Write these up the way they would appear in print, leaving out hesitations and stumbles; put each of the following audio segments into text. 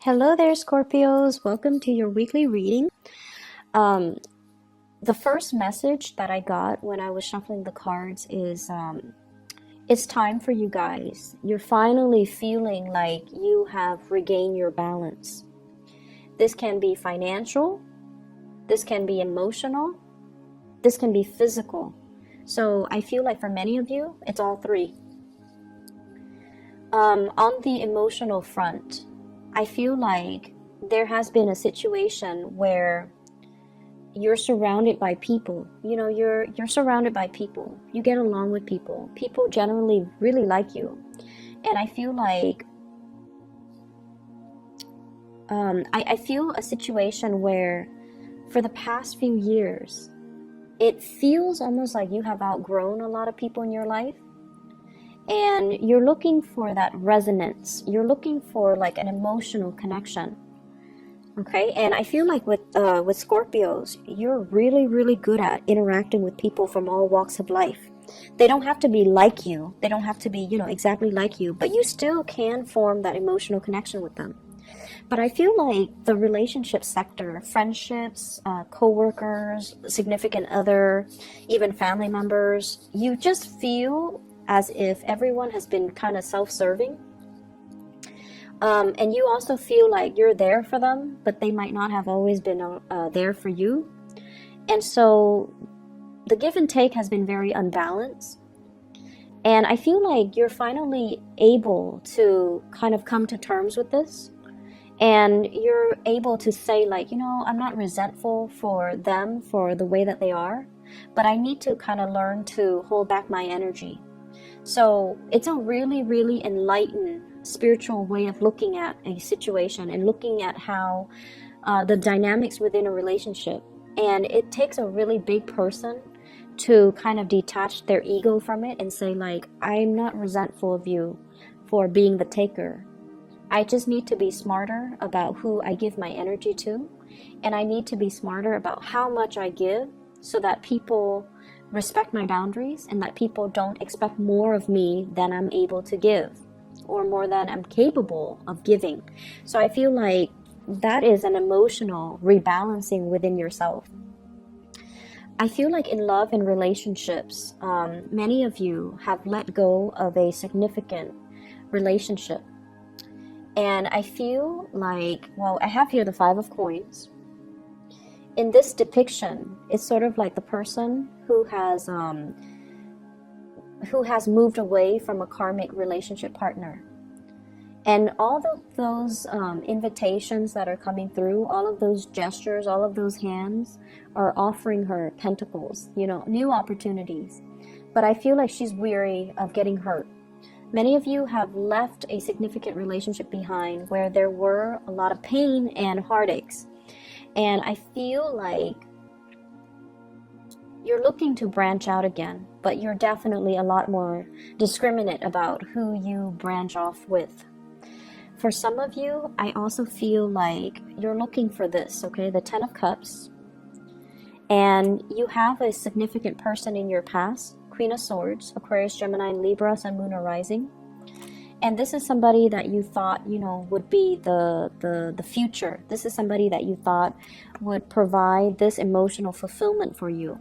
Hello there, Scorpios. Welcome to your weekly reading. Um, the first message that I got when I was shuffling the cards is it's time for you guys. You're finally feeling like you have regained your balance. This can be financial, this can be emotional, this can be physical. So I feel like for many of you, it's all three. On the emotional front, I feel like there has been a situation where you're surrounded by people. You're surrounded by people. You get along with people. People generally really like you. And I feel like I feel a situation where for the past few years, it feels almost like you have outgrown a lot of people in your life. And you're looking for that resonance. You're looking for like an emotional connection. Okay, and I feel like with Scorpios, you're really, really good at interacting with people from all walks of life. They don't have to be like you. They don't have to be, exactly like you, but you still can form that emotional connection with them. But I feel like the relationship sector, friendships, co-workers, significant other, even family members, you just feel as if everyone has been kind of self-serving. And you also feel like you're there for them, but they might not have always been there for you. And so the give and take has been very unbalanced. And I feel like you're finally able to kind of come to terms with this. And you're able to say like, I'm not resentful for them for the way that they are, but I need to kind of learn to hold back my energy. So it's a really, really enlightened spiritual way of looking at a situation and looking at how the dynamics within a relationship. And it takes a really big person to kind of detach their ego from it and say like, I'm not resentful of you for being the taker. I just need to be smarter about who I give my energy to. And I need to be smarter about how much I give so that people respect my boundaries and that people don't expect more of me than I'm able to give or more than I'm capable of giving. So I feel like that is an emotional rebalancing within yourself. I feel like in love and relationships, many of you have let go of a significant relationship. And I feel like, I have here the Five of Coins. In this depiction, it's sort of like the person who has moved away from a karmic relationship partner. And all of those invitations that are coming through, all of those gestures, all of those hands are offering her pentacles, new opportunities. But I feel like she's weary of getting hurt. Many of you have left a significant relationship behind where there were a lot of pain and heartaches. And I feel like you're looking to branch out again, but you're definitely a lot more discriminate about who you branch off with. For some of you, I also feel like you're looking for this, okay? The Ten of Cups. And you have a significant person in your past, Queen of Swords, Aquarius, Gemini, and Libra, Sun, Moon, or Rising. And this is somebody that you thought, would be the future. This is somebody that you thought would provide this emotional fulfillment for you.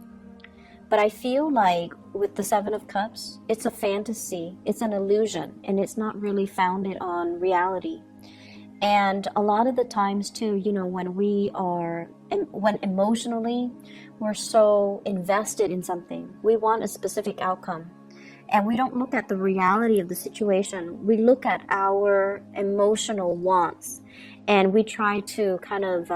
But I feel like with the Seven of Cups, it's a fantasy, it's an illusion, and it's not really founded on reality. And a lot of the times too, when emotionally we're so invested in something, we want a specific outcome. And we don't look at the reality of the situation. We look at our emotional wants and we try to kind of,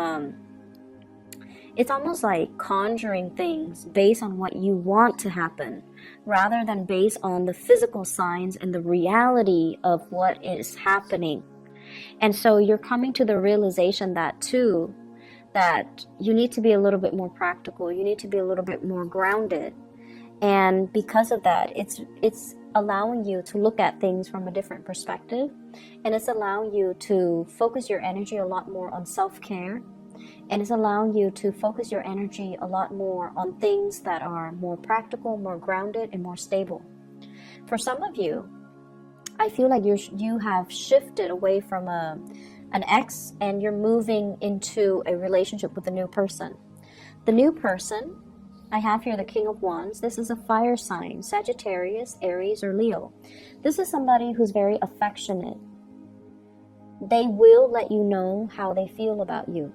it's almost like conjuring things based on what you want to happen rather than based on the physical signs and the reality of what is happening. And so you're coming to the realization that you need to be a little bit more practical. You need to be a little bit more grounded. And because of that, it's allowing you to look at things from a different perspective. And it's allowing you to focus your energy a lot more on self-care. And it's allowing you to focus your energy a lot more on things that are more practical, more grounded, and more stable. For some of you, I feel like you have shifted away from a an ex, and you're moving into a relationship with a new person. The new person, I have here the King of Wands. This is a fire sign, Sagittarius, Aries, or Leo. This is somebody who's very affectionate. They will let you know how they feel about you.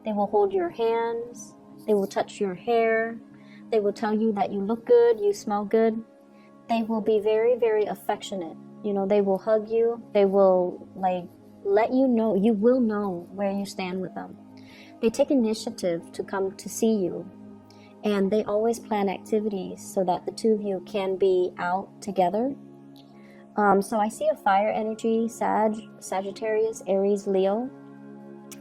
They will hold your hands. They will touch your hair. They will tell you that you look good, you smell good. They will be very, very affectionate. You know, they will hug you. They will let you know, you will know where you stand with them. They take initiative to come to see you. And they always plan activities so that the two of you can be out together. So I see a fire energy, Sagittarius, Aries, Leo.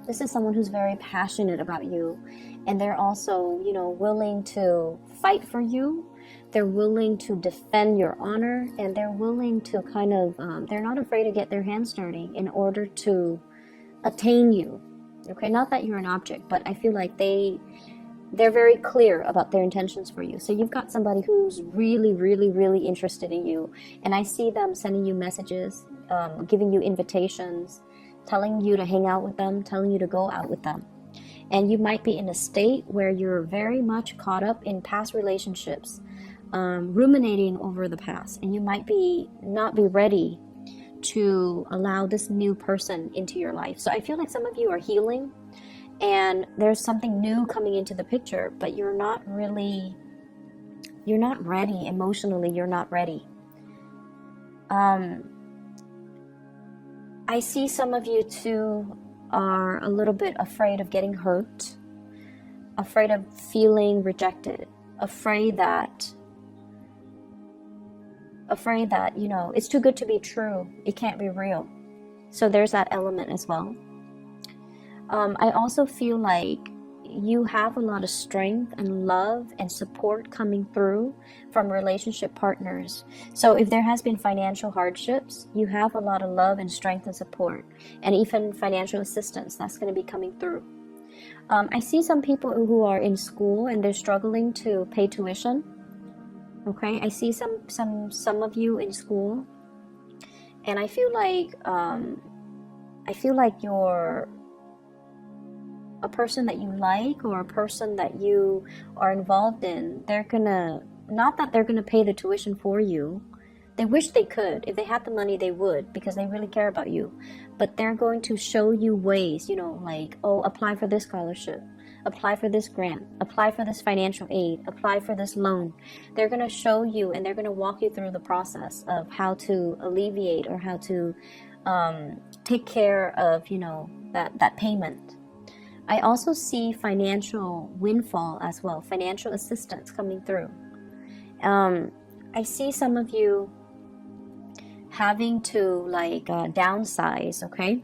This is someone who's very passionate about you. And they're also, you know, willing to fight for you. They're willing to defend your honor. And they're willing to kind of, they're not afraid to get their hands dirty in order to attain you. Okay, not that you're an object, but I feel like they're very clear about their intentions for you. So you've got somebody who's really, really, really interested in you. And I see them sending you messages, giving you invitations, telling you to hang out with them, telling you to go out with them. And you might be in a state where you're very much caught up in past relationships, ruminating over the past. And you might not be ready to allow this new person into your life. So I feel like some of you are healing. And there's something new coming into the picture, but you're not ready emotionally. You're not ready. I see some of you too are a little bit afraid of getting hurt, afraid of feeling rejected, afraid that, you know, it's too good to be true. It can't be real. So there's that element as well. I also feel like you have a lot of strength and love and support coming through from relationship partners. So if there has been financial hardships, you have a lot of love and strength and support, and even financial assistance that's going to be coming through. I see some people who are in school and they're struggling to pay tuition. Okay, I see some of you in school, and I feel like you're a person that you like, or a person that you are involved in. Not that they're gonna pay the tuition for you. They wish they could. If they had the money, they would, because they really care about you. But they're going to show you ways, you know, like, oh, apply for this scholarship, apply for this grant, apply for this financial aid, apply for this loan. They're going to show you, and they're going to walk you through the process of how to alleviate or how to take care of, you know, that payment. I also see financial windfall as well, financial assistance coming through. I see some of you having to downsize, okay?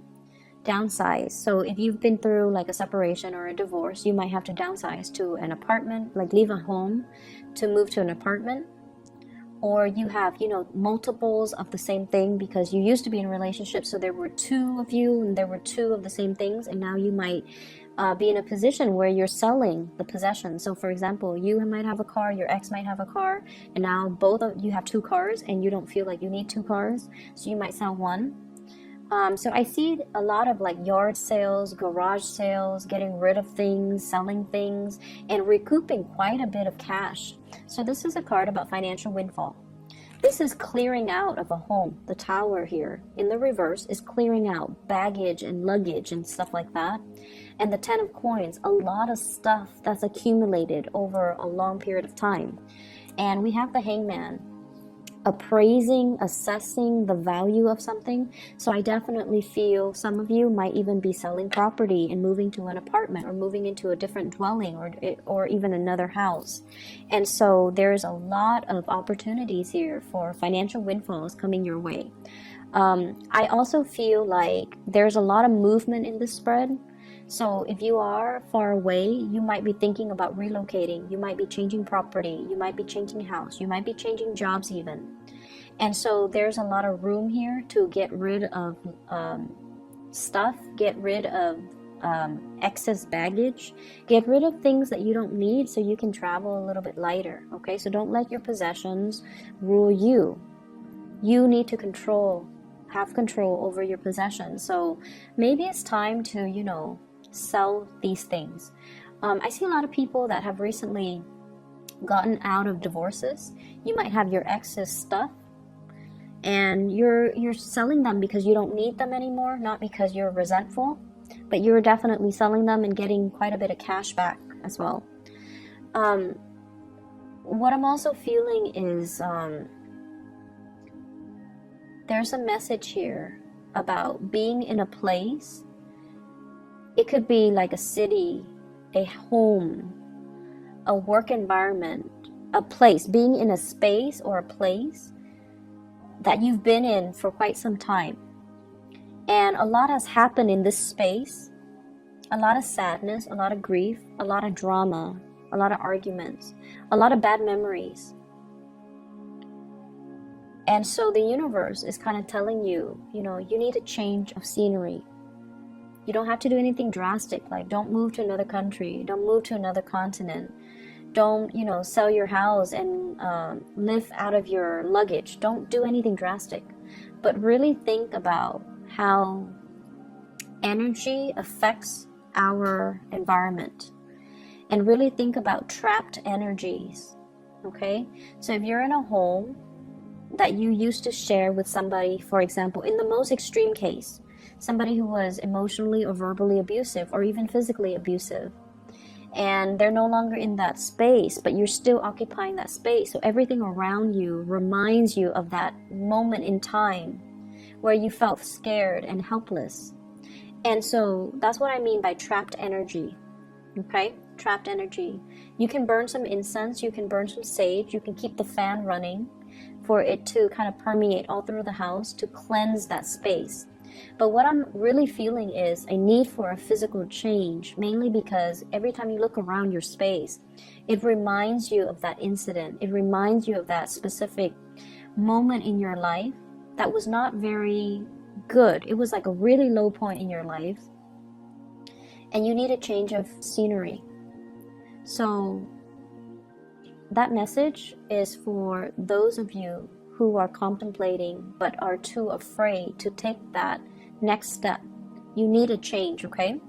Downsize. So if you've been through like a separation or a divorce, you might have to downsize to an apartment, like leave a home to move to an apartment. Or you have, you know, multiples of the same thing because you used to be in a relationship, so there were two of you and there were two of the same things, and now you might be in a position where you're selling the possession. So for example, you might have a car, your ex might have a car, and now both of you have two cars and you don't feel like you need two cars, so you might sell one. So I see a lot of like yard sales, garage sales, getting rid of things, selling things, and recouping quite a bit of cash. So this is a card about financial windfall. This is clearing out of a home. The Tower here in the reverse is clearing out baggage and luggage and stuff like that. And the Ten of Coins, a lot of stuff that's accumulated over a long period of time. And we have the Hangman, appraising, assessing the value of something. So I definitely feel some of you might even be selling property and moving to an apartment or moving into a different dwelling or even another house. And so there's a lot of opportunities here for financial windfalls coming your way. I also feel like there's a lot of movement in this spread. So if you are far away, you might be thinking about relocating. You might be changing property. You might be changing house. You might be changing jobs even. And so there's a lot of room here to get rid of stuff, get rid of excess baggage, get rid of things that you don't need so you can travel a little bit lighter. Okay, so don't let your possessions rule you. You need to control have control over your possessions. So maybe it's time to, you know, sell these things. I see a lot of people that have recently gotten out of divorces. You might have your ex's stuff, and you're selling them because you don't need them anymore, not because you're resentful, but you're definitely selling them and getting quite a bit of cash back as well. What I'm also feeling is there's a message here about being in a place. It could be like a city, a home, a work environment, a place, being in a space or a place that you've been in for quite some time. And a lot has happened in this space. A lot of sadness, a lot of grief, a lot of drama, a lot of arguments, a lot of bad memories. And so the universe is kind of telling you, you know, you need a change of scenery. You don't have to do anything drastic, like don't move to another country, don't move to another continent, don't, you know, sell your house and live out of your luggage. Don't do anything drastic, but really think about how energy affects our environment, and really think about trapped energies. Okay, so if you're in a home that you used to share with somebody, for example, in the most extreme case, somebody who was emotionally or verbally abusive or even physically abusive, and they're no longer in that space, but you're still occupying that space, so everything around you reminds you of that moment in time where you felt scared and helpless. And so that's what I mean by trapped energy. Okay, trapped energy. You can burn some incense, you can burn some sage, you can keep the fan running for it to kind of permeate all through the house to cleanse that space. But what I'm really feeling is a need for a physical change, mainly because every time you look around your space, it reminds you of that incident. It reminds you of that specific moment in your life that was not very good. It was like a really low point in your life, and you need a change of scenery. So that message is for those of you who are contemplating but are too afraid to take that next step. You need a change, okay?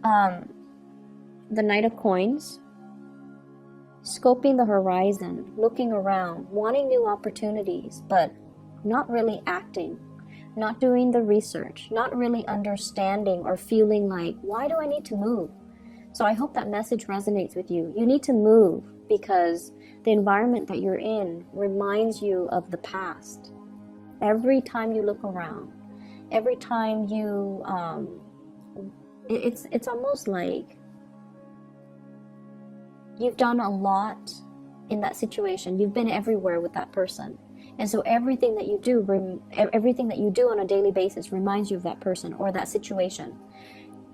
The Knight of Coins, scoping the horizon, looking around, wanting new opportunities, but not really acting, not doing the research, not really understanding or feeling like, why do I need to move? So I hope that message resonates with you. You need to move because the environment that you're in reminds you of the past. Every time you look around, every time you, it's almost like you've done a lot in that situation. You've been everywhere with that person. And so everything that you do on a daily basis reminds you of that person or that situation.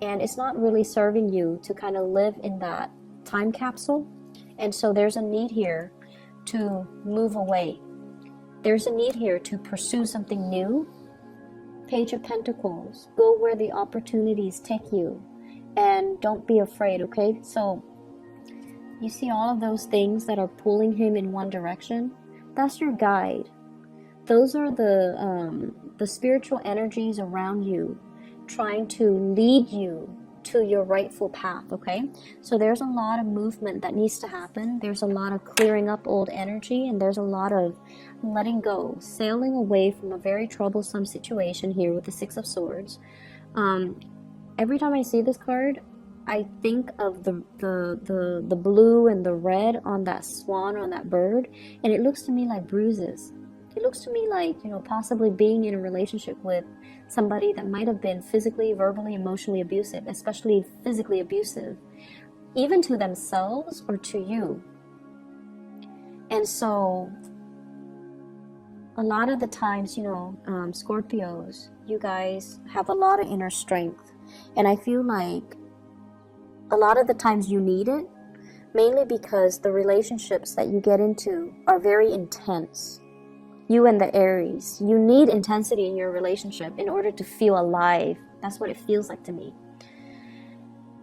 And it's not really serving you to kind of live in that time capsule. And so there's a need here to move away. There's a need here to pursue something new. Page of Pentacles. Go where the opportunities take you. And don't be afraid, okay? So you see all of those things that are pulling him in one direction? That's your guide. Those are the spiritual energies around you trying to lead you to your rightful path, okay? So there's a lot of movement that needs to happen. There's a lot of clearing up old energy, and there's a lot of letting go, sailing away from a very troublesome situation here with the Six of Swords. Every time I see this card, I think of the blue and the red on that swan, on that bird, and it looks to me like bruises. It looks to me like, possibly being in a relationship with somebody that might have been physically, verbally, emotionally abusive, especially physically abusive, even to themselves or to you. And so a lot of the times, Scorpios, you guys have a lot of inner strength. And I feel like a lot of the times you need it, mainly because the relationships that you get into are very intense. You and the Aries, you need intensity in your relationship in order to feel alive. That's what it feels like to me.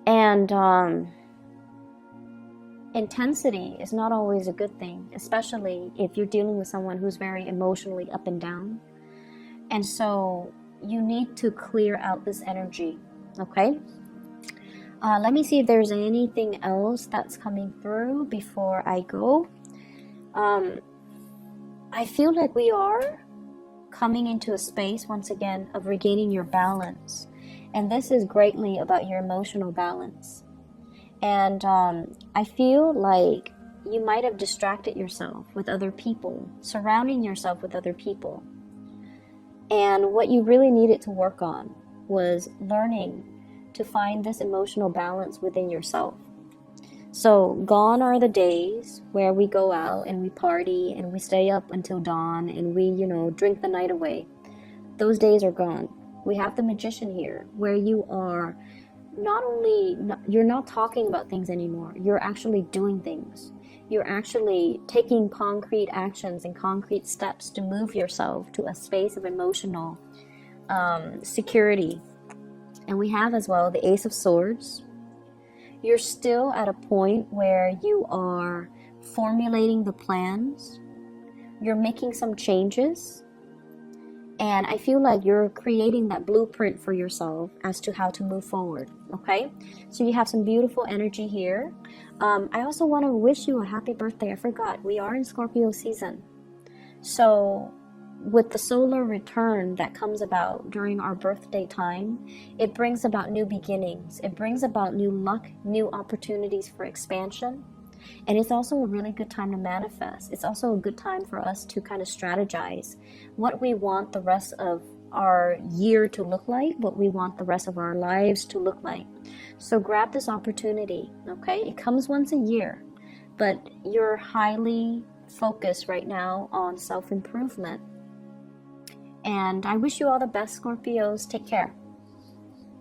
And intensity is not always a good thing, especially if you're dealing with someone who's very emotionally up and down. And so you need to clear out this energy, okay? Let me see if there's anything else that's coming through before I go. I feel like we are coming into a space, once again, of regaining your balance. And this is greatly about your emotional balance. And I feel like you might have distracted yourself with other people, surrounding yourself with other people. And what you really needed to work on was learning to find this emotional balance within yourself. So gone are the days where we go out and we party and we stay up until dawn and we, drink the night away. Those days are gone. We have the magician here, where you are you're not talking about things anymore. You're actually doing things. You're actually taking concrete actions and concrete steps to move yourself to a space of emotional security. And we have as well the Ace of Swords. You're still at a point where you are formulating the plans. You're making some changes. And I feel like you're creating that blueprint for yourself as to how to move forward, okay? So you have some beautiful energy here. I also want to wish you a happy birthday. I forgot, we are in Scorpio season. So with the solar return that comes about during our birthday time, it brings about new beginnings. It brings about new luck, new opportunities for expansion. And it's also a really good time to manifest. It's also a good time for us to kind of strategize what we want the rest of our year to look like, what we want the rest of our lives to look like. So grab this opportunity, okay? It comes once a year, but you're highly focused right now on self-improvement. And I wish you all the best, Scorpios. Take care.